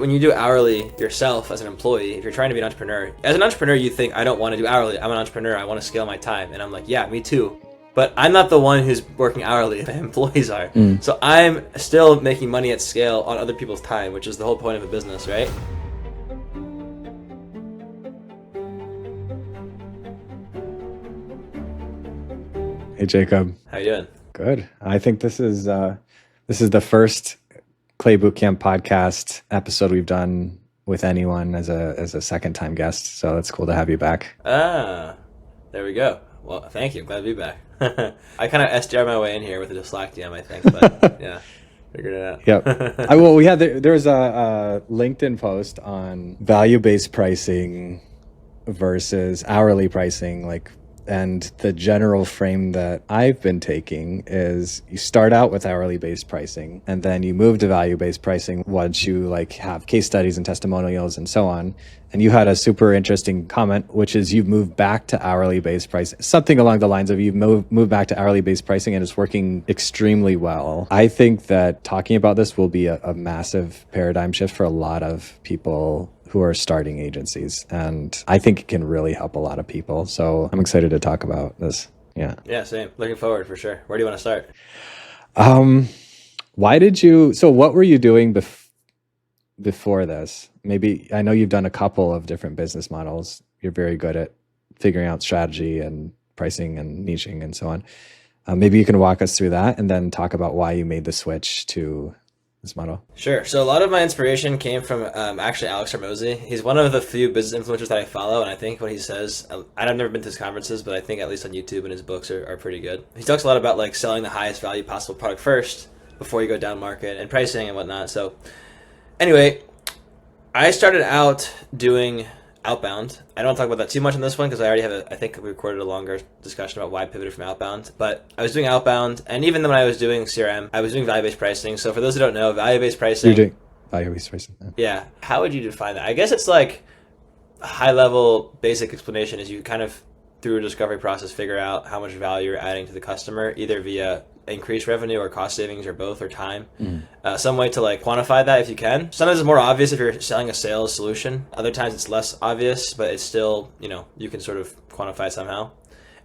When you do hourly yourself as an employee, if you're trying to be an entrepreneur, as an entrepreneur, you think, I don't want to do hourly. I'm an entrepreneur. I want to scale my time. And I'm like, yeah, me too. But I'm not the one who's working hourly. The employees are. So I'm still making money at scale on other people's time, which is the whole point of a business, right? Hey, Jacob. How you doing? Good. I think this is the first Clay Bootcamp podcast episode we've done with anyone as a second time guest. So it's cool to have you back. Ah, there we go. Well, thank you. Glad to be back. I kind of SDR my way in here with a Slack DM, I think, but yeah, figured it out. Yep. Well, we had there's a LinkedIn post on value-based pricing versus hourly pricing, and the general frame that I've been taking is you start out with hourly based pricing and then you move to value based pricing once you have case studies and testimonials and so on. And you had a super interesting comment, which is you've moved back to hourly based pricing, something along the lines of you've moved back to hourly based pricing and it's working extremely well. I think that talking about this will be a massive paradigm shift for a lot of people who are starting agencies. And I think it can really help a lot of people. So I'm excited to talk about this. Yeah. Yeah, same. Looking forward for sure. Where do you want to start? What were you doing before this? Maybe, I know you've done a couple of different business models. You're very good at figuring out strategy and pricing and niching and so on. Maybe you can walk us through that and then talk about why you made the switch to this model. Sure. So a lot of my inspiration came from actually Alex Hormozi. He's one of the few business influencers that I follow, and I think what he says, I've never been to his conferences, but I think at least on YouTube and his books are pretty good. He talks a lot about selling the highest value possible product first before you go down market and pricing and whatnot. So anyway, I started out doing outbound. I don't talk about that too much in this one because I already have I think we recorded a longer discussion about why I pivoted from outbound, but I was doing outbound, and even when I was doing CRM, I was doing value-based pricing. So for those who don't know, value-based pricing. You're doing value-based pricing. Yeah. How would you define that? I guess it's like a high-level basic explanation is you kind of, through a discovery process, figure out how much value you're adding to the customer, either via increased revenue or cost savings or both or time. Some way to quantify that if you can. Sometimes it's more obvious if you're selling a sales solution. Other times it's less obvious, but it's still, you can sort of quantify it somehow.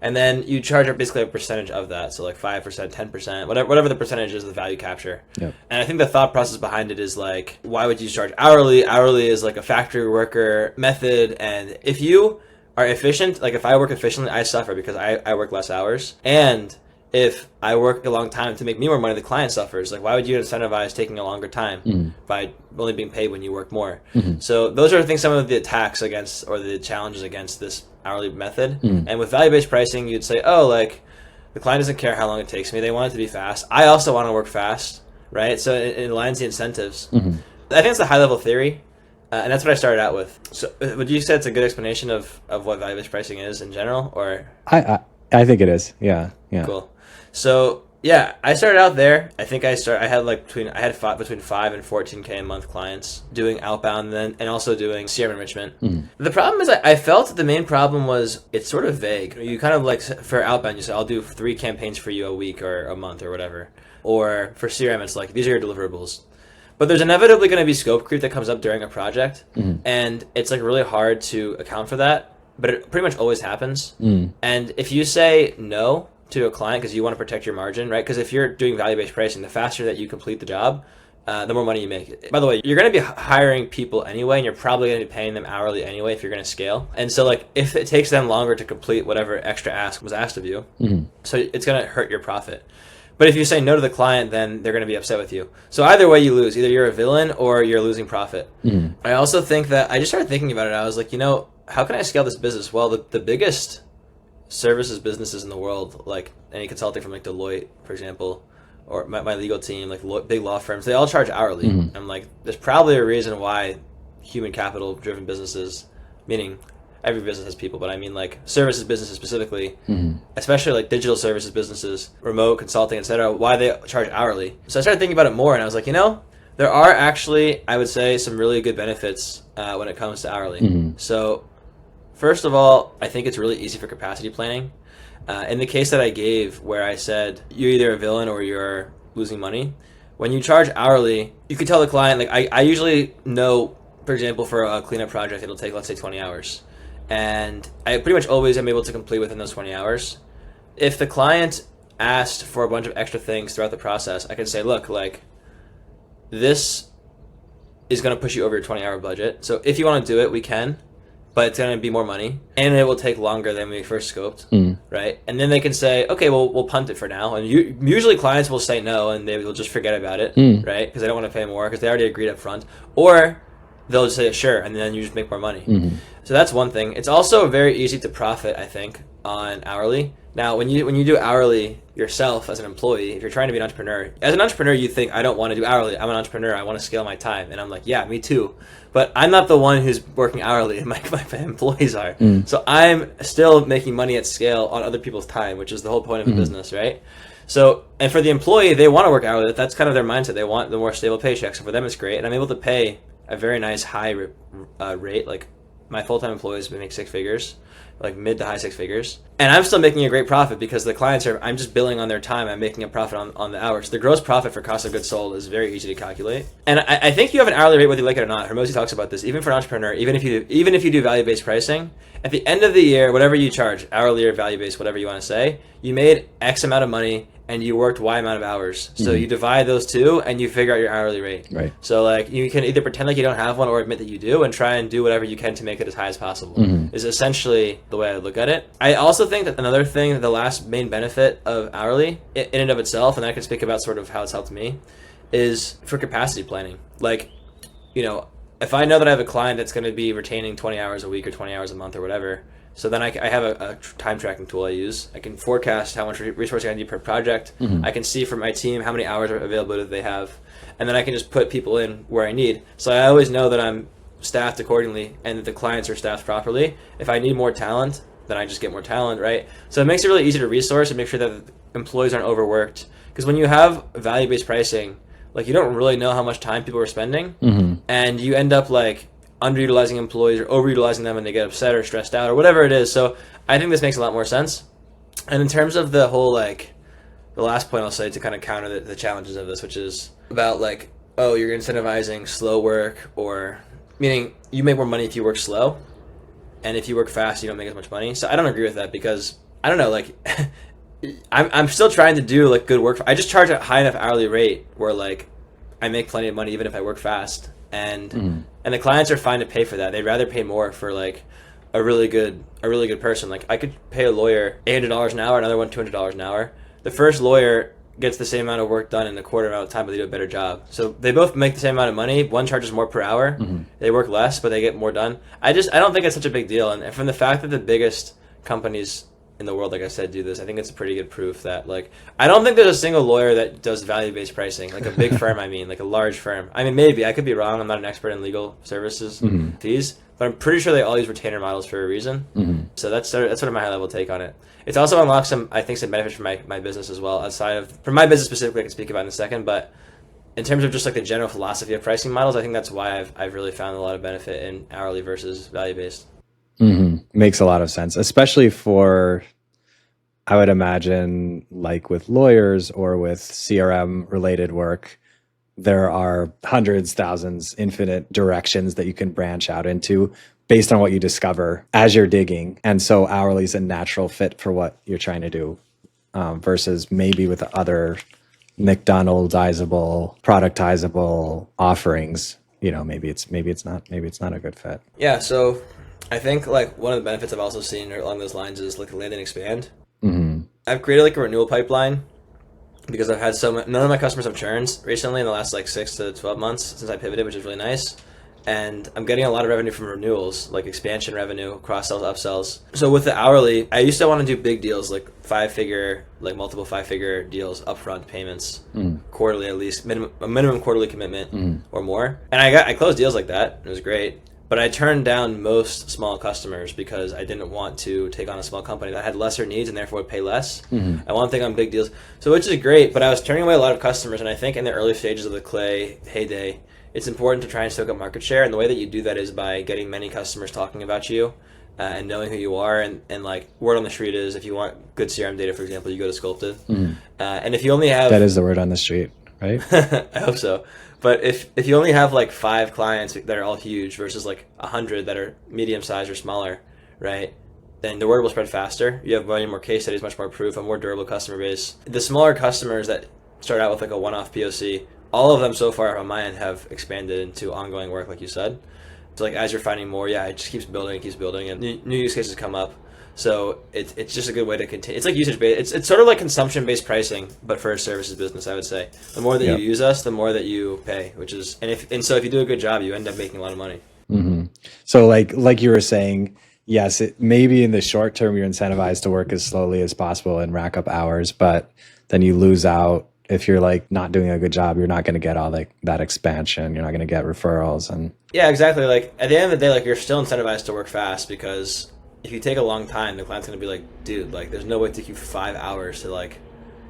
And then you charge basically a percentage of that. So 5%, 10%, whatever the percentage is of the value capture. Yep. And I think the thought process behind it is why would you charge hourly? Hourly is a factory worker method. And if you are efficient, if I work efficiently, I suffer because I work less hours. And if I work a long time to make me more money, the client suffers. Why would you incentivize taking a longer time by only being paid when you work more? So those are some of the attacks against, or the challenges against this hourly method. And with value-based pricing, you'd say, the client doesn't care how long it takes me. They want it to be fast. I also want to work fast, right? So it aligns the incentives. I think it's a high-level theory. And that's what I started out with. So would you say it's a good explanation of what value-based pricing is in general, or? I think it is. Yeah. Cool. So yeah, I started out there. I think I had between 5 and 14K a month clients doing outbound and also doing CRM enrichment. The problem is I felt the main problem was it's sort of vague. You kind of for outbound, you say, I'll do 3 campaigns for you a week or a month or whatever. Or for CRM, it's these are your deliverables. But there's inevitably going to be scope creep that comes up during a project. And it's really hard to account for that. But it pretty much always happens. And if you say no to a client because you want to protect your margin, right? Because if you're doing value-based pricing, the faster that you complete the job, the more money you make. By the way, you're going to be hiring people anyway, and you're probably going to be paying them hourly anyway if you're going to scale. And so if it takes them longer to complete whatever extra ask was asked of you, so it's going to hurt your profit. But if you say no to the client, then they're going to be upset with you. So either way you lose. Either you're a villain or you're losing profit. I also think that I just started thinking about it. I was how can I scale this business? Well, the biggest services businesses in the world, any consulting from Deloitte, for example, or my legal team, big law firms, they all charge hourly. I'm there's probably a reason why human capital driven businesses, meaning every business has people, but I mean services businesses specifically, especially digital services businesses, remote consulting, etc., why they charge hourly. So I started thinking about it more, and I was there are actually, I would say, some really good benefits when it comes to hourly. So first of all, I think it's really easy for capacity planning. In the case that I gave where I said you're either a villain or you're losing money, when you charge hourly, you can tell the client, like I usually know, for example, for a cleanup project, it'll take, let's say, 20 hours. And I pretty much always am able to complete within those 20 hours. If the client asked for a bunch of extra things throughout the process, I can say, look, like, this is going to push you over your 20-hour budget. So if you want to do it, we can, but it's going to be more money, and it will take longer than we first scoped, right? And then they can say, okay, well, we'll punt it for now. And usually clients will say no, and they will just forget about it, right? Because they don't want to pay more because they already agreed up front. Or they'll just say, sure, and then you just make more money. So that's one thing. It's also very easy to profit, I think, on hourly. Now, when you do hourly yourself as an employee, if you're trying to be an entrepreneur, as an entrepreneur, you think, I don't want to do hourly. I'm an entrepreneur. I want to scale my time. And I'm like, yeah, me too. But I'm not the one who's working hourly. My employees are. So I'm still making money at scale on other people's time, which is the whole point of a business, right? So, and for the employee, they want to work hourly. That's kind of their mindset. They want the more stable paycheck. So for them, it's great. And I'm able to pay a very nice high rate. Like, my full-time employees make 6 figures, like mid to high 6 figures. And I'm still making a great profit because the clients I'm just billing on their time. I'm making a profit on the hours. The gross profit for cost of goods sold is very easy to calculate. And I think you have an hourly rate whether you like it or not. Hermosi talks about this. Even for an entrepreneur, even if you do value-based pricing, at the end of the year, whatever you charge, hourly or value-based, whatever you want to say, you made X amount of money and you worked Y amount of hours. So you divide those two and you figure out your hourly rate. Right. So like you can either pretend like you don't have one or admit that you do and try and do whatever you can to make it as high as possible is essentially the way I look at it. I also think that another thing, the last main benefit of hourly in and of itself, and I can speak about sort of how it's helped me, is for capacity planning. Like, you know, if I know that I have a client that's going to be retaining 20 hours a week or 20 hours a month or whatever, so then I have a time tracking tool I use. I can forecast how much resourcing I need per project. I can see from my team how many hours of availability they have. And then I can just put people in where I need. So I always know that I'm staffed accordingly and that the clients are staffed properly. If I need more talent, then I just get more talent, right? So it makes it really easy to resource and make sure that employees aren't overworked. Because when you have value-based pricing, like you don't really know how much time people are spending. And you end up like underutilizing employees or overutilizing them and they get upset or stressed out or whatever it is. So I think this makes a lot more sense. And in terms of the whole, like, the last point I'll say to kind of counter the challenges of this, which is about like, oh, you're incentivizing slow work, or meaning you make more money if you work slow, and if you work fast, you don't make as much money. So I don't agree with that because, I don't know, like, I'm still trying to do like good work. I just charge a high enough hourly rate where like I make plenty of money even if I work fast. And the clients are fine to pay for that. They'd rather pay more for like a really good person. Like I could pay a lawyer $800 an hour, another one $200 an hour. The first lawyer gets the same amount of work done in a quarter amount of time, but they do a better job. So they both make the same amount of money. One charges more per hour. They work less, but they get more done. I don't think it's such a big deal. And from the fact that the biggest companies in the world, like I said, do this, I think it's pretty good proof that, like, I don't think there's a single lawyer that does value-based pricing, like a big firm, like a large firm. I mean, maybe, I could be wrong, I'm not an expert in legal services fees, but I'm pretty sure they all use retainer models for a reason. So that's sort of my high-level take on it. It's also unlocked some benefits for my business as well, for my business specifically, I can speak about in a second, but in terms of just like the general philosophy of pricing models, I think that's why I've really found a lot of benefit in hourly versus value-based. Makes a lot of sense, especially for, I would imagine, like with lawyers or with CRM related work, there are hundreds, thousands, infinite directions that you can branch out into based on what you discover as you're digging. And so hourly is a natural fit for what you're trying to do, versus maybe with other McDonaldizable, productizable offerings. You know, maybe it's not a good fit. Yeah, so I think like one of the benefits I've also seen along those lines is like land and expand. I've created like a renewal pipeline because I've had none of my customers have churned recently in the last like 6 to 12 months since I pivoted, which is really nice. And I'm getting a lot of revenue from renewals, like expansion revenue, cross-sells, upsells. So with the hourly, I used to want to do big deals, like multiple 5-figure deals, upfront payments, quarterly at least, a minimum quarterly commitment or more. And I closed deals like that. It was great. But I turned down most small customers because I didn't want to take on a small company that had lesser needs and therefore would pay less. I want to take on big deals. So which is great, but I was turning away a lot of customers. And I think in the early stages of the Clay heyday, it's important to try and soak up market share. And the way that you do that is by getting many customers talking about you and knowing who you are. And like word on the street is if you want good CRM data, for example, you go to Sculpted. And if you only have... That is the word on the street. right? I hope so. But if you only have like 5 clients that are all huge versus like 100 that are medium sized or smaller, right? Then the word will spread faster. You have many more case studies, much more proof, a more durable customer base. The smaller customers that start out with like a one-off POC, all of them so far on my end have expanded into ongoing work, like you said. So like as you're finding more, it just keeps building, and new use cases come up. So it's just a good way to continue. It's like usage based. It's sort of like consumption based pricing, but for a services business, I would say. The more that you use us, the more that you pay, which is so if you do a good job, you end up making a lot of money. Mm-hmm. So like you were saying, yes, maybe in the short term you're incentivized to work as slowly as possible and rack up hours, but then you lose out if you're like not doing a good job. You're not going to get all that expansion. You're not going to get referrals. And yeah, exactly. Like at the end of the day, like you're still incentivized to work fast, because if you take a long time, the client's going to be like, dude, like there's no way it took you 5 hours to like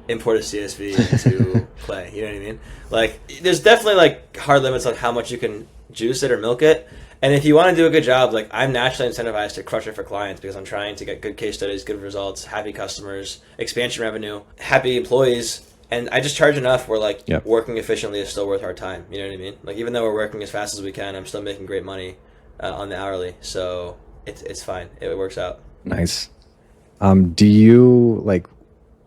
import a CSV into Clay. You know what I mean? Like there's definitely like hard limits on how much you can juice it or milk it. And if you want to do a good job, like I'm naturally incentivized to crush it for clients, because I'm trying to get good case studies, good results, happy customers, expansion revenue, happy employees. And I just charge enough where like working efficiently is still worth our time. You know what I mean? Like even though we're working as fast as we can, I'm still making great money on the hourly. So it's fine. It works out. Nice. Do you like,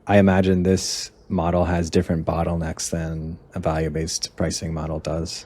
I imagine this model has different bottlenecks than a value-based pricing model does.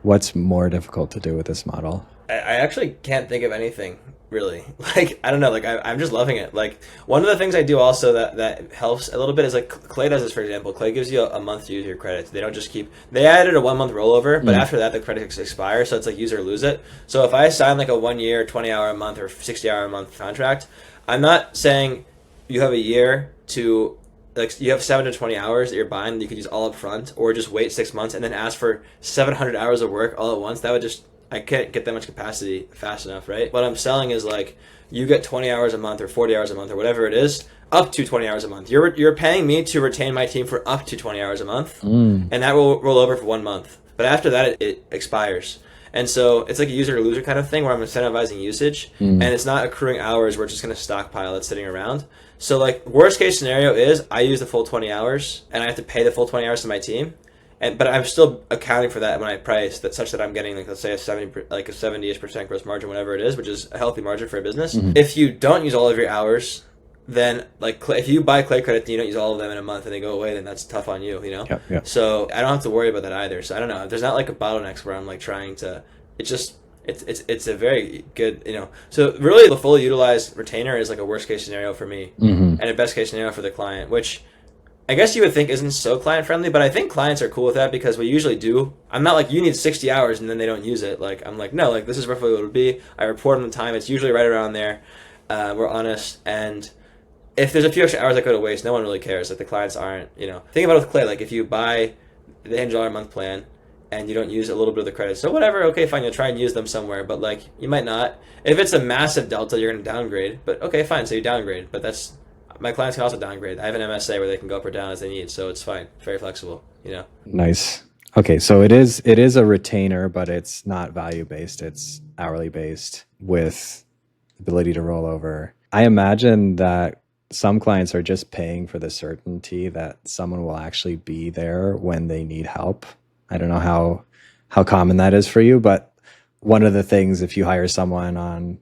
What's more difficult to do with this model? I actually can't think of anything really. Like I don't know. Like I'm just loving it. Like one of the things I do also that helps a little bit is like Clay does this, for example. Clay gives you a month to use your credits. They don't just they added a 1 month rollover, but after that the credits expire. So it's like use or lose it. So if I sign like a 1 year, 20 hour a month or 60 hour a month contract, I'm not saying you have a year to. Like you have 7 to 20 hours that you're buying that you could use all up front, or just wait 6 months and then ask for 700 hours of work all at once. That would I can't get that much capacity fast enough, right? What I'm selling is like you get 20 hours a month or 40 hours a month or whatever it is, up to 20 hours a month. You're paying me to retain my team for up to 20 hours a month, and that will roll over for 1 month. But after that, it expires. And so it's like a user or loser kind of thing where I'm incentivizing usage, and it's not accruing hours where it's just going to stockpile it's sitting around. So like worst case scenario is I use the full 20 hours and I have to pay the full 20 hours to my team. But I'm still accounting for that when I price that, such that I'm getting like, let's say a 70-ish% gross margin, whatever it is, which is a healthy margin for a business. If you don't use all of your hours, then like if you buy Clay credits and you don't use all of them in a month and they go away, then that's tough on you, you know? Yep. So I don't have to worry about that either. So I don't know. There's not like a bottlenecks where I'm like trying to, it's a very good, you know. So really the fully utilized retainer is like a worst case scenario for me and a best case scenario for the client, which I guess you would think isn't so client friendly, but I think clients are cool with that because we usually do. I'm not like, you need 60 hours and then they don't use it. Like, I'm like, no, like this is roughly what it would be. I report on the time. It's usually right around there. We're honest. And if there's a few extra hours that go to waste, no one really cares. Like the clients aren't, you know. Think about it with Clay. Like if you buy the $100 a month plan and you don't use a little bit of the credits, so whatever, okay, fine, you'll try and use them somewhere, but like you might not. If it's a massive delta, you're going to downgrade. But okay, fine, so you downgrade. But that's, my clients can also downgrade. I have an MSA where they can go up or down as they need, so it's fine. Very flexible, you know. Nice. Okay, so it is a retainer, but it's not value based. It's hourly based with ability to roll over. I imagine that some clients are just paying for the certainty that someone will actually be there when they need help. I don't know how common that is for you, but one of the things, if you hire someone on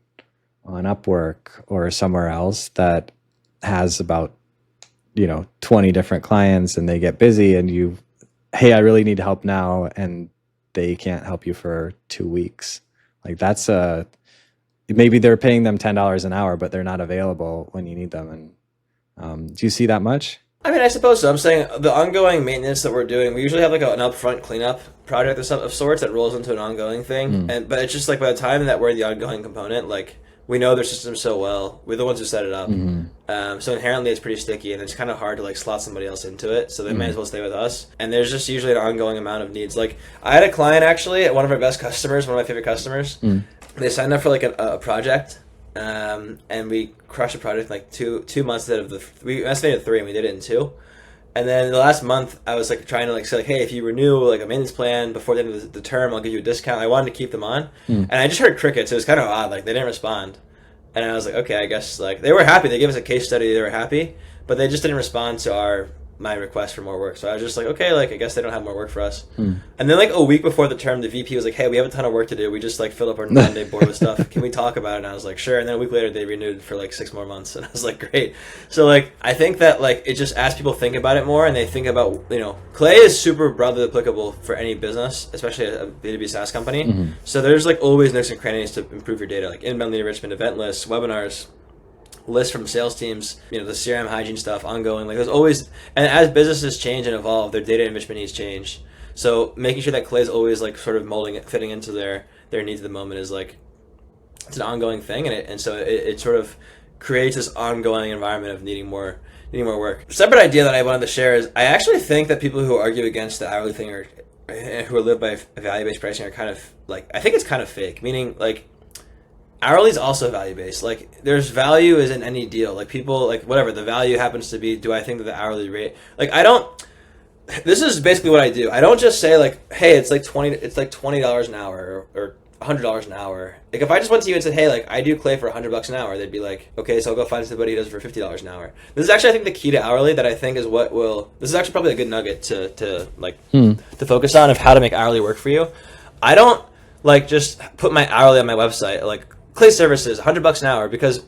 Upwork or somewhere else that has about 20 different clients and they get busy and hey, I really need help now, and they can't help you for 2 weeks, like that's maybe they're paying them $10 an hour, but they're not available when you need them. And do you see that much? I mean, I suppose so. I'm saying the ongoing maintenance that we're doing, we usually have like an upfront cleanup project of sorts that rolls into an ongoing thing. But it's just like by the time that we're in the ongoing component, like we know their system so well. We're the ones who set it up. So inherently it's pretty sticky, and it's kind of hard to like slot somebody else into it. So they may as well stay with us. And there's just usually an ongoing amount of needs. Like I had a client actually, one of our best customers, one of my favorite customers. They signed up for like a project. And we crushed the project in like two months instead of we estimated 3 and we did it in 2. And then the last month I was like trying to like say like, hey, if you renew like a maintenance plan before the end of the term, I'll give you a discount. I wanted to keep them on. And I just heard crickets. It was kind of odd. Like they didn't respond. And I was like, okay, I guess like they were happy. They gave us a case study. They were happy, but they just didn't respond to our my request for more work. So I was just like, okay, like I guess they don't have more work for us. And then like a week before the term, the VP was like, hey, we have a ton of work to do. We just like filled up our Monday board with stuff. Can we talk about it? And I was like, sure. And then a week later, they renewed for like 6 more months. And I was like, great. So like I think that like it just as people think about it more and they think about, you know, Clay is super broadly applicable for any business, especially a B2B SaaS company. So there's like always nooks and crannies to improve your data, like inbound lead enrichment, event lists, webinars, lists from sales teams, you know, the CRM hygiene stuff, ongoing. Like there's always, and as businesses change and evolve, their data enrichment needs change. So making sure that Clay is always like sort of molding it, fitting into their needs at the moment is like, it's an ongoing thing. And so it sort of creates this ongoing environment of needing more work. A separate idea that I wanted to share is I actually think that people who argue against the hourly thing or who live by value-based pricing are kind of like, I think it's kind of fake, meaning like, hourly is also value-based. Like, there's value is in any deal. Like, people, like, whatever, the value happens to be, do I think that the hourly rate, like, I don't, this is basically what I do. I don't just say, like, hey, it's like $20 an hour or $100 an hour. Like, if I just went to you and said, hey, like, I do Clay for $100 an hour, they'd be like, okay, so I'll go find somebody who does it for $50 an hour. This is actually, I think, the key to hourly that I think is what will, this is actually probably a good nugget to focus on of how to make hourly work for you. I don't, like, just put my hourly on my website, like, Clay services, $100 an hour, because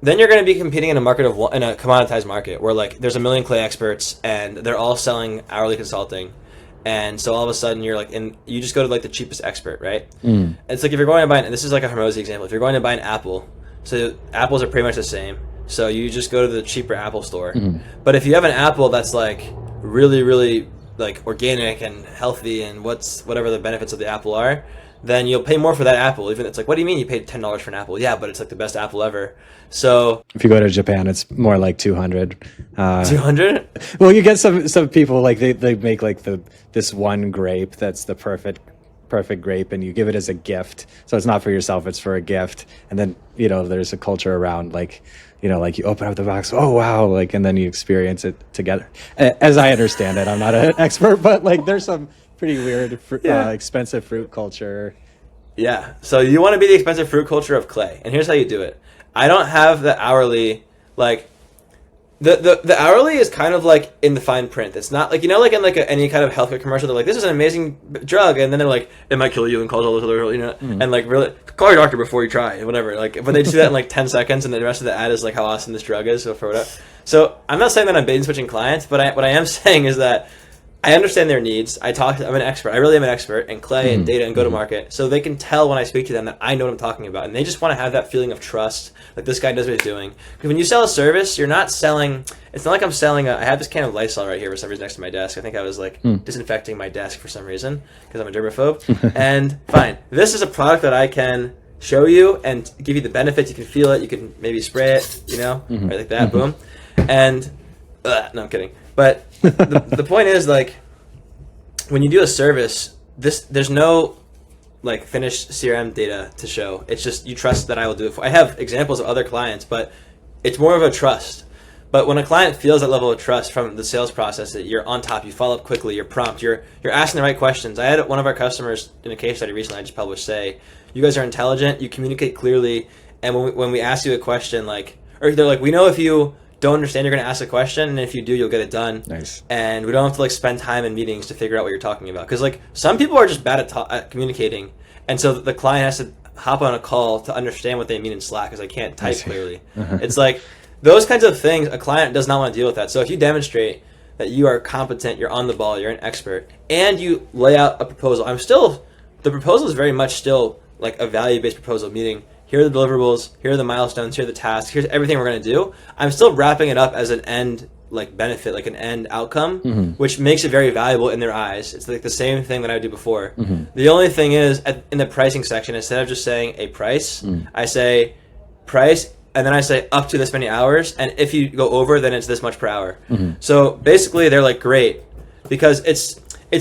then you're going to be competing in a market in a commoditized market where like there's a million Clay experts and they're all selling hourly consulting, and so all of a sudden you're like, and you just go to like the cheapest expert, right? It's like if you're going to buy, and this is like a Hormozy example, if you're going to buy an apple, so apples are pretty much the same, so you just go to the cheaper Apple store. But if you have an apple that's like really, really like organic and healthy and whatever the benefits of the apple are, then you'll pay more for that apple. Even it's like, what do you mean you paid $10 for an apple? Yeah, but it's like the best apple ever. So if you go to Japan, it's more like 200. 200? Well, you get some people like they make like this one grape that's the perfect grape, and you give it as a gift. So it's not for yourself, it's for a gift. And then, you know, there's a culture around like, you know, like you open up the box, oh wow, like, and then you experience it together. As I understand it, I'm not an expert, but like there's some pretty weird expensive fruit culture. Yeah, so you want to be the expensive fruit culture of Clay, and here's how you do it. I don't have the hourly, like the hourly is kind of like in the fine print. It's not like, you know, like in like any kind of healthcare commercial, they're like, this is an amazing drug, and then they're like, it might kill you and cause all this other, you know, and like really call your doctor before you try, whatever. Like, but they do that in like 10 seconds, and then the rest of the ad is like how awesome this drug is. So for whatever. So I'm not saying that I'm bait and switching clients, but what I am saying is that I understand their needs. I'm an expert. I really am an expert in Clay and data and go-to-market. So they can tell when I speak to them that I know what I'm talking about. And they just want to have that feeling of trust, like this guy knows what he's doing. Because when you sell a service, you're not selling, it's not like I'm selling I have this can of Lysol right here for some reason next to my desk. I think I was like disinfecting my desk for some reason because I'm a germaphobe. And fine. This is a product that I can show you and give you the benefits. You can feel it. You can maybe spray it, you know, right like that, boom. And, no, I'm kidding. But the point is, like, when you do a service, there's no like finished CRM data to show. It's just you trust that I will do it for. I have examples of other clients, but it's more of a trust. But when a client feels that level of trust from the sales process, that you're on top, you follow up quickly, you're prompt, you're asking the right questions. I had one of our customers in a case study recently I just published say, you guys are intelligent, you communicate clearly, and when we ask you a question, like, or they're like, we know if you don't understand, you're going to ask a question, and if you do, you'll get it done. Nice. And we don't have to like spend time in meetings to figure out what you're talking about, because like some people are just bad at communicating, and so the client has to hop on a call to understand what they mean in Slack because I can't type clearly. It's like those kinds of things. A client does not want to deal with that. So if you demonstrate that you are competent, you're on the ball, you're an expert, and you lay out a proposal, the proposal is very much still like a value-based proposal, meaning here are the deliverables, here are the milestones, here are the tasks, here's everything we're going to do. I'm still wrapping it up as an end like benefit, like an end outcome, which makes it very valuable in their eyes. It's like the same thing that I would do before. The only thing is in the pricing section, instead of just saying a price, I say price, and then I say up to this many hours, and if you go over, then it's this much per hour. So basically they're like, great, because it's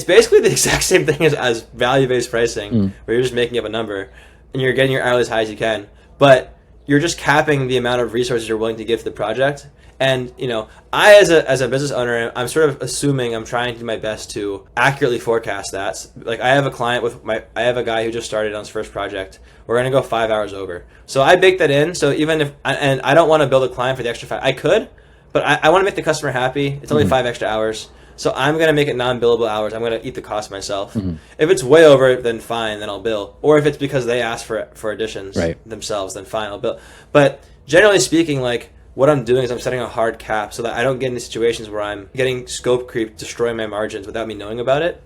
basically the exact same thing as value-based pricing, where you're just making up a number and you're getting your hourly as high as you can, but you're just capping the amount of resources you're willing to give to the project. And, you know, I, as a business owner, I'm sort of assuming I'm trying to do my best to accurately forecast that. Like, I have a client I have a guy who just started on his first project. We're going to go 5 hours over. So I bake that in. So even if, and I don't want to build a client for the extra 5, I could, but I want to make the customer happy. It's only 5 extra hours. So I'm going to make it non-billable hours. I'm going to eat the cost myself. If it's way over, then fine, then I'll bill. Or if it's because they ask for additions themselves, then fine, I'll bill. But generally speaking, like, what I'm doing is I'm setting a hard cap so that I don't get into situations where I'm getting scope creep, destroying my margins without me knowing about it.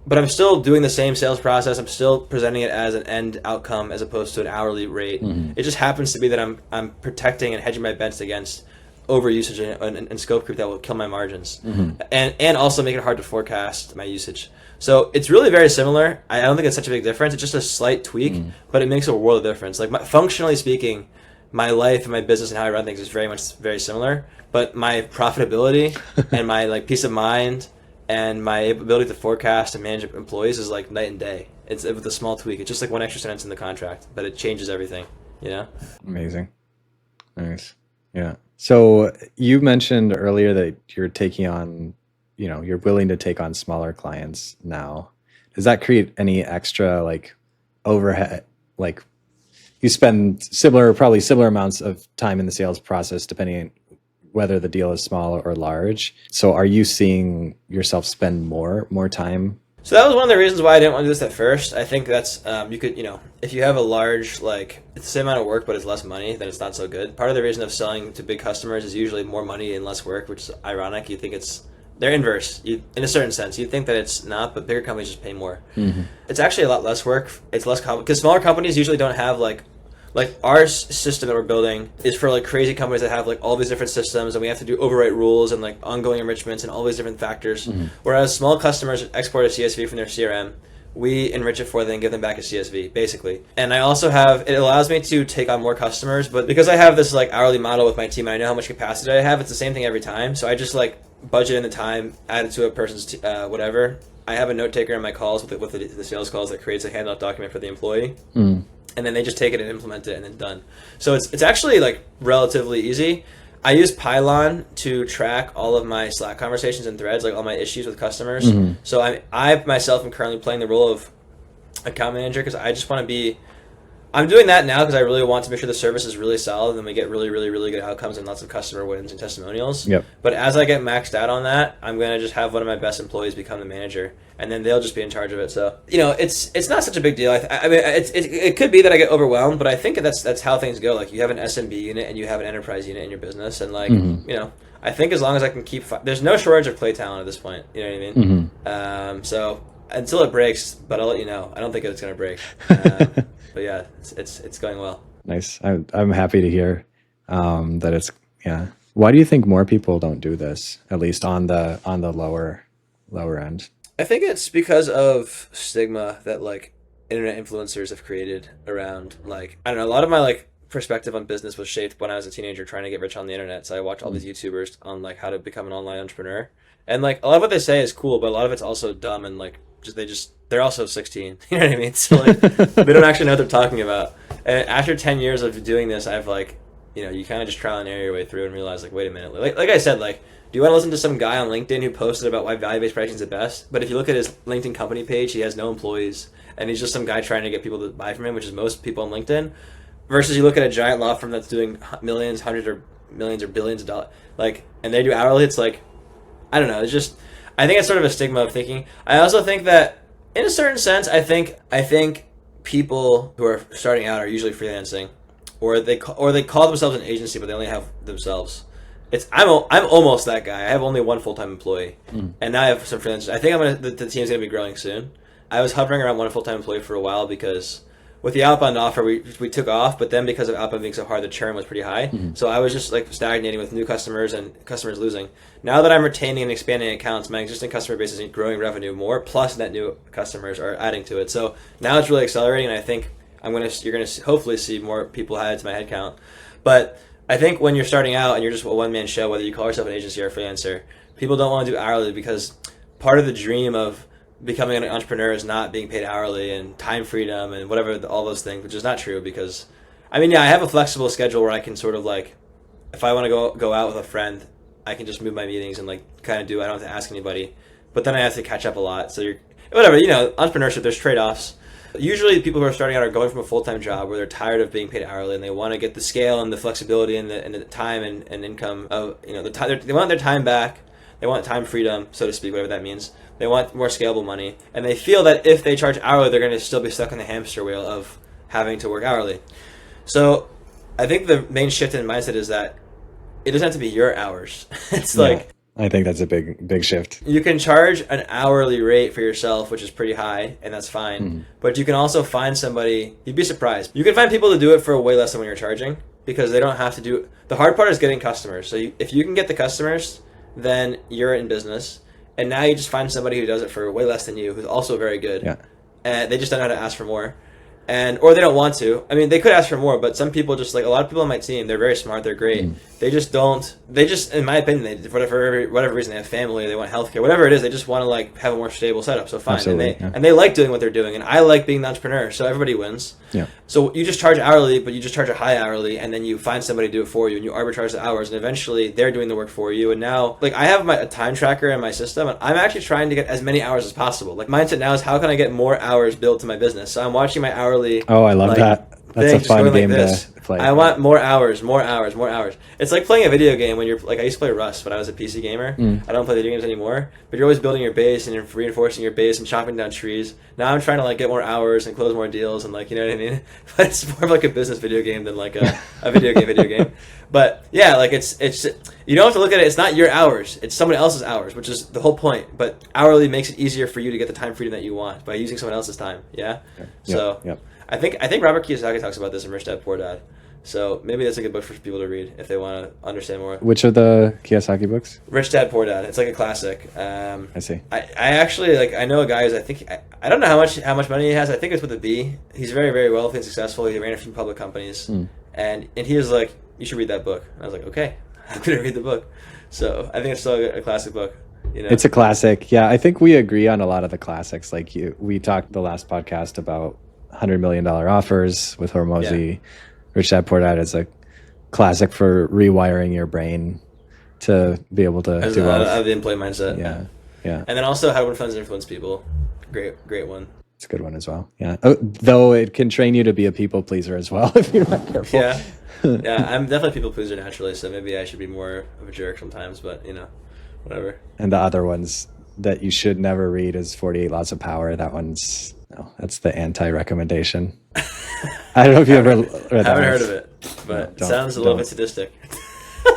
But I'm still doing the same sales process. I'm still presenting it as an end outcome as opposed to an hourly rate. It just happens to be that I'm protecting and hedging my bets against overusage and scope creep that will kill my margins, and also make it hard to forecast my usage. So it's really very similar. I don't think it's such a big difference. It's just a slight tweak, but it makes a world of difference. Like, functionally speaking, my life and my business and how I run things is very similar. But my profitability and my like peace of mind and my ability to forecast and manage employees is like night and day. It's with a small tweak. It's just like one extra sentence in the contract, but it changes everything. You know? Amazing. Nice. Yeah. So you mentioned earlier that you're taking on, you're willing to take on smaller clients now. Does that create any extra like overhead? Like, you spend probably similar amounts of time in the sales process depending on whether the deal is small or large. So are you seeing yourself spend more time? So that was one of the reasons why I didn't want to do this at first. I think that's, you could, if you have a large, like, it's the same amount of work, but it's less money, then it's not so good. Part of the reason of selling to big customers is usually more money and less work, which is ironic. You think they're inverse, in a certain sense. You think that it's not, but bigger companies just pay more. It's actually a lot less work. It's less complicated, because smaller companies usually don't have, like our system that we're building is for like crazy companies that have like all these different systems, and we have to do overwrite rules and like ongoing enrichments and all these different factors. Whereas small customers export a CSV from their CRM, we enrich it for them and give them back a CSV, basically. And I also it allows me to take on more customers, but because I have this like hourly model with my team and I know how much capacity I have, it's the same thing every time. So I just like budget in the time, add it to a person's whatever. I have a note taker in my calls with the sales calls that creates a handout document for the employee. And then they just take it and implement it and then done. So it's actually like relatively easy. I use Pylon to track all of my Slack conversations and threads, like all my issues with customers. So I myself am currently playing the role of account manager because I just want to I'm doing that now because I really want to make sure the service is really solid and we get really, really, really good outcomes and lots of customer wins and testimonials. But as I get maxed out on that, I'm going to just have one of my best employees become the manager, and then they'll just be in charge of it. So, it's not such a big deal. I mean, it could be that I get overwhelmed, but I think that's how things go. Like, you have an SMB unit and you have an enterprise unit in your business, and like, I think as long as I can keep, there's no shortage of Clay talent at this point. You know what I mean? So until it breaks, but I'll let you know. I don't think it's going to break. But yeah, it's going well. Nice. I'm happy to hear that it's, yeah. Why do you think more people don't do this, at least on the lower end? I think it's because of stigma that like internet influencers have created around, like, I don't know, a lot of my like perspective on business was shaped when I was a teenager trying to get rich on the internet. So I watched all these YouTubers on like how to become an online entrepreneur. And like a lot of what they say is cool, but a lot of it's also dumb and like they're also 16. You know what I mean? So like they don't actually know what they're talking about. And after 10 years of doing this, I've like, you kind of just trial and error your way through and realize like, wait a minute. Like I said, like, do you want to listen to some guy on LinkedIn who posted about why value-based pricing is the best? But if you look at his LinkedIn company page, he has no employees and he's just some guy trying to get people to buy from him, which is most people on LinkedIn. Versus you look at a giant law firm that's doing millions, hundreds or millions or billions of dollars, like, and they do hourly. It's like, I don't know. It's just, I think it's sort of a stigma of thinking. I also think that, in a certain sense, I think people who are starting out are usually freelancing, or they call themselves an agency, but they only have themselves. I'm almost that guy. I have only one full-time employee, and now I have some freelancers. I think the team's gonna be growing soon. I was hovering around one full-time employee for a while because with the outbound offer, we took off, but then because of outbound being so hard, the churn was pretty high. So I was just like stagnating with new customers and customers losing. Now that I'm retaining and expanding accounts, my existing customer base is growing revenue more, plus net new customers are adding to it. So now it's really accelerating, and I think you're gonna hopefully see more people added to my headcount. But I think when you're starting out and you're just a one-man show, whether you call yourself an agency or a freelancer, people don't want to do hourly because part of the dream of becoming an entrepreneur is not being paid hourly and time freedom and whatever, all those things, which is not true because, I mean, yeah, I have a flexible schedule where I can sort of like, if I want to go out with a friend, I can just move my meetings and like kind of I don't have to ask anybody, but then I have to catch up a lot. So whatever, entrepreneurship, there's trade-offs. Usually people who are starting out are going from a full-time job where they're tired of being paid hourly and they want to get the scale and the flexibility and the time and income of, the time. They want their time back. They want time freedom, so to speak, whatever that means. They want more scalable money. And they feel that if they charge hourly, they're going to still be stuck in the hamster wheel of having to work hourly. So I think the main shift in mindset is that it doesn't have to be your hours. It's like, I think that's a big shift. you can charge an hourly rate for yourself, which is pretty high, and that's fine. But you can also find somebody, you'd be surprised. You can find people to do it for way less than what you're charging because they don't have to do, the hard part is getting customers. So if you can get the customers, then you're in business. And now you just find somebody who does it for way less than you, who's also very good. Yeah. And they just don't know how to ask for more. Or they don't want to. I mean, they could ask for more, but some people just, like, a lot of people on my team, they're very smart, they're great. They just don't, in my opinion, for whatever reason, they have family, they want healthcare, whatever it is, they just want to, like, have a more stable setup, so fine. Absolutely, and they like doing what they're doing, and I like being the entrepreneur, so everybody wins. Yeah. So you just charge hourly, but you just charge a high hourly, and then you find somebody to do it for you, and you arbitrage the hours, and eventually they're doing the work for you, and now, like, I have a time tracker in my system, and I'm actually trying to get as many hours as possible. Like, mindset now is, how can I get more hours billed to my business? So I'm watching my hourly... Oh, I love that. That's a fun game to play. I want more hours. It's like playing a video game when you're like, I used to play Rust when I was a PC gamer. I don't play video games anymore, but you're always building your base and you're reinforcing your base and chopping down trees. Now I'm trying to, like, get more hours and close more deals and, like, you know what I mean? But it's more of like a business video game than like a video game. But yeah, like it's you don't have to look at it. It's not your hours. It's someone else's hours, which is the whole point. But hourly makes it easier for you to get the time freedom that you want by using someone else's time. Yeah. So. Yep. I think Robert Kiyosaki talks about this in Rich Dad Poor Dad. So maybe that's a good book for people to read if they want to understand more. Which of the Kiyosaki books? Rich Dad Poor Dad. It's like a classic. I see. I actually, like, I know a guy who's, I don't know how much money he has. I think it's with a B. He's very, very wealthy and successful. He ran a few public companies. And he was like, you should read that book. And I was like, okay, I'm going to read the book. So I think it's still a classic book. It's a classic. Yeah, I think we agree on a lot of the classics. Like we talked the last podcast about $100 million offers with Hormozi. Yeah. Rich Dad Poor Dad is a classic for rewiring your brain to be able to do the employee mindset. Yeah. And then also How to Win Friends and Influence People. Great one. It's a good one as well. Yeah. Though it can train you to be a people pleaser as well if you're not careful. Yeah. I'm definitely a people pleaser naturally, so maybe I should be more of a jerk sometimes, but whatever. And the other ones that you should never read is 48 Laws of Power. That's the anti-recommendation. I don't know if you ever read that. I haven't heard of it, but it sounds a little bit sadistic.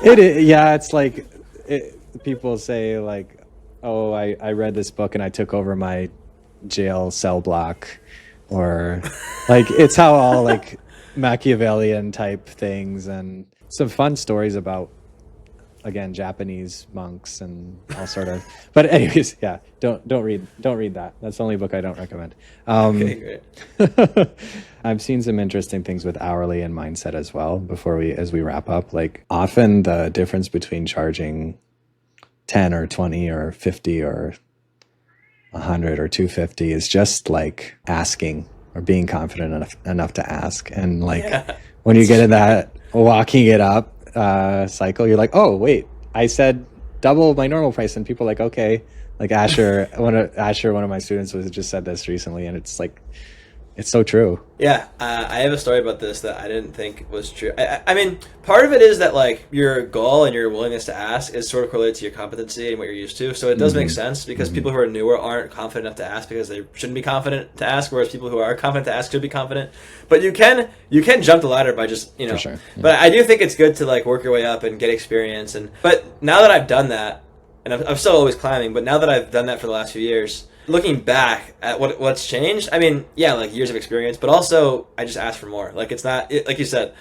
It is, yeah. It's like people say, like, oh, I read this book and I took over my jail cell block, or like it's how all like Machiavellian type things and some fun stories about, again, Japanese monks and all sort of. But anyways, yeah, don't read that. That's the only book I don't recommend. Okay, great. I've seen some interesting things with hourly and mindset as well. As we wrap up, like often the difference between charging 10 or 20 or 50 or 100 or 250 is just like asking or being confident enough to ask. And like when you get in that walking it up cycle, you're like, oh wait, I said double my normal price, and people are like, okay. Like Asher, one of my students just said this recently, and it's like, it's so true. Yeah, I have a story about this that I didn't think was true. I mean, part of it is that like your goal and your willingness to ask is sort of correlated to your competency and what you're used to. So it does make sense because people who are newer aren't confident enough to ask because they shouldn't be confident to ask, whereas people who are confident to ask should be confident. But you can jump the ladder by just For sure. But I do think it's good to like work your way up and get experience. But now that I've done that, and I'm still always climbing, but now that I've done that for the last few years, looking back at what's changed, I mean, yeah, like years of experience, but also I just ask for more. Like it's not, like you said,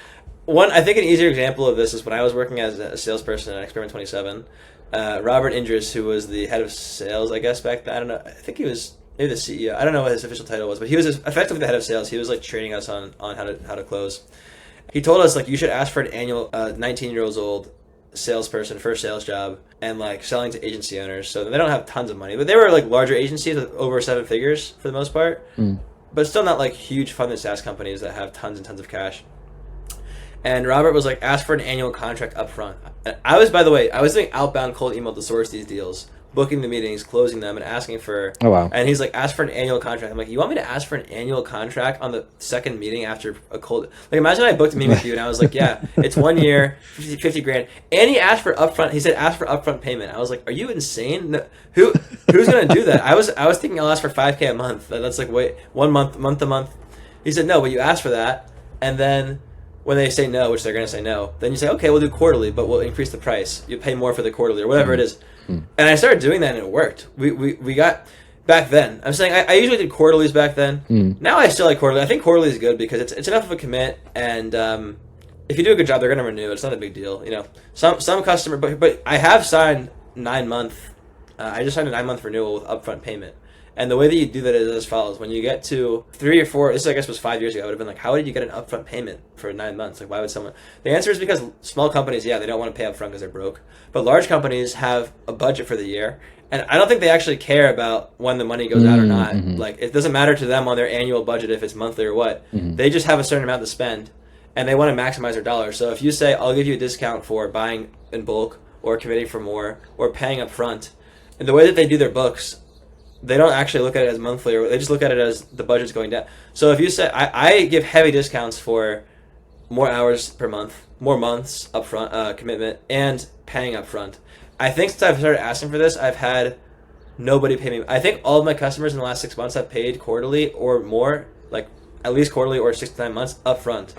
I think an easier example of this is when I was working as a salesperson at Experiment 27, Robert Indris, who was the head of sales, I guess back then, I don't know, I think he was maybe the CEO, I don't know what his official title was, but he was effectively the head of sales. He was like training us on how to close. He told us like you should ask for an annual 19-year-old salesperson, first sales job, and like selling to agency owners, so they don't have tons of money, but they were like larger agencies with over 7 figures for the most part, but still not like huge funded SaaS companies that have tons and tons of cash. And Robert was like, ask for an annual contract up front. I was doing outbound cold email to source these deals booking the meetings, closing them, and asking for. Oh, wow. And he's like, ask for an annual contract. I'm like, you want me to ask for an annual contract on the second meeting after a cold? Like, imagine I booked a meeting with you, and I was like, yeah, it's 1 year, 50 grand. And he asked for upfront. He said, ask for upfront payment. I was like, are you insane? No, who's gonna do that? I was thinking I'll ask for $5K a month. That's like, wait, 1 month, month to month. He said, no, but you ask for that, and then when they say no, which they're going to say no, then you say, okay, we'll do quarterly, but we'll increase the price. You pay more for the quarterly or whatever it is. And I started doing that, and it worked. We got, back then, I'm saying I usually did quarterlies back then. Now I still like quarterly. I think quarterly is good because it's enough of a commit, and if you do a good job, they're going to renew. It's not a big deal. You know, some customer, but I have signed 9-month. I just signed a 9-month renewal with upfront payment. And the way that you do that is as follows. When you get to 3 or 4, this I guess was 5 years ago, I would have been like, how did you get an upfront payment for 9 months? Like, why would someone? The answer is because small companies, yeah, they don't want to pay upfront because they're broke. But large companies have a budget for the year. And I don't think they actually care about when the money goes out or not. Like, it doesn't matter to them on their annual budget if it's monthly or what. They just have a certain amount to spend, and they want to maximize their dollars. So if you say, I'll give you a discount for buying in bulk or committing for more or paying upfront, and the way that they do their books, they don't actually look at it as monthly, or they just look at it as the budget's going down. So if you say, I give heavy discounts for more hours per month, more months upfront commitment, and paying upfront. I think since I've started asking for this, I've had nobody pay me. I think all of my customers in the last 6 months have paid quarterly or more, like at least quarterly or 6 to 9 months upfront,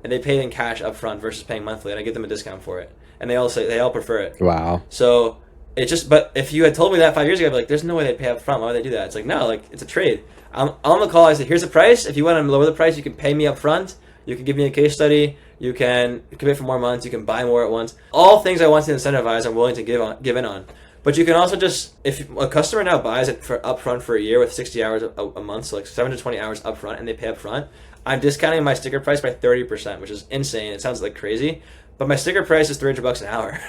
and they paid in cash upfront versus paying monthly, and I give them a discount for it, and they all say they all prefer it. Wow. So. It's just, but if you had told me that 5 years ago, I'd be like, there's no way they'd pay up front. Why would they do that? It's like, no, like, it's a trade. I'm on the call. I said, here's the price. If you want to lower the price, you can pay me up front. You can give me a case study. You can commit for more months. You can buy more at once. All things I want to incentivize, I'm willing to give in on. But you can also just, if a customer now buys it for upfront for a year with 60 hours a month, so like 7 to 20 hours upfront, and they pay upfront, I'm discounting my sticker price by 30%, which is insane. It sounds like crazy, but my sticker price is $300 an hour.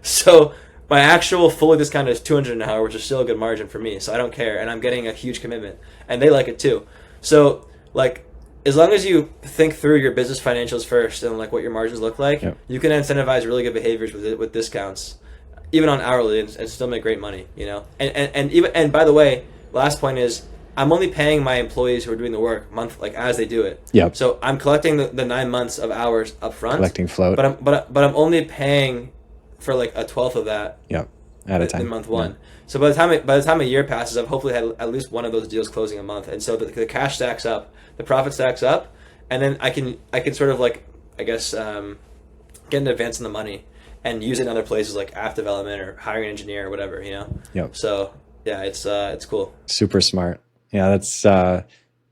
So my actual fully discounted is $200 an hour, which is still a good margin for me. So I don't care, and I'm getting a huge commitment, and they like it too. So like, as long as you think through your business financials first and like what your margins look like, you can incentivize really good behaviors with discounts, even on hourly, and still make great money. You know, and by the way, last point is, I'm only paying my employees who are doing the work like as they do it. Yep. So I'm collecting the 9 months of hours up front. Collecting float. But I'm only paying for like a 12th of that. Yep. At a time. In month 1. Yeah. So by the time a year passes, I've hopefully had at least one of those deals closing a month, and so the cash stacks up, the profit stacks up, and then I can sort of like, I guess, get an advance in the money and use it in other places like app development or hiring an engineer or whatever, you know. Yep. So yeah, it's cool. Super smart. Yeah, that's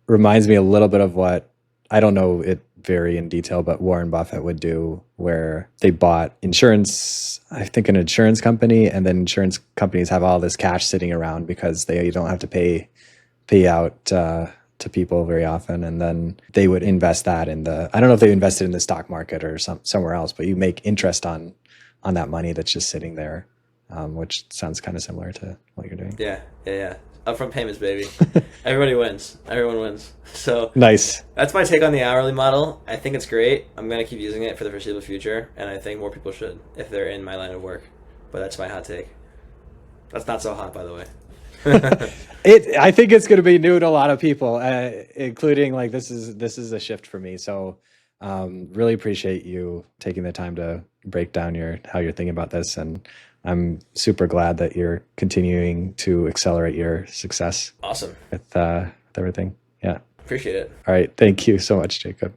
reminds me a little bit of what, I don't know it very in detail, but Warren Buffett would do, where they bought insurance, I think an insurance company, and then insurance companies have all this cash sitting around because they don't have to pay out to people very often, and then they would invest that in I don't know if they invested in the stock market or somewhere else, but you make interest on that money that's just sitting there, which sounds kind of similar to what you're doing. Yeah. Upfront payments, baby. Everybody wins. Everyone wins. So nice. That's my take on the hourly model. I think it's great. I'm going to keep using it for the foreseeable future, and I think more people should if they're in my line of work. But that's my hot take. That's not so hot, by the way. I think it's going to be new to a lot of people, including like this is a shift for me. So really appreciate you taking the time to break down how you're thinking about this, and I'm super glad that you're continuing to accelerate your success. Awesome. With everything. Yeah. Appreciate it. All right. Thank you so much, Jacob.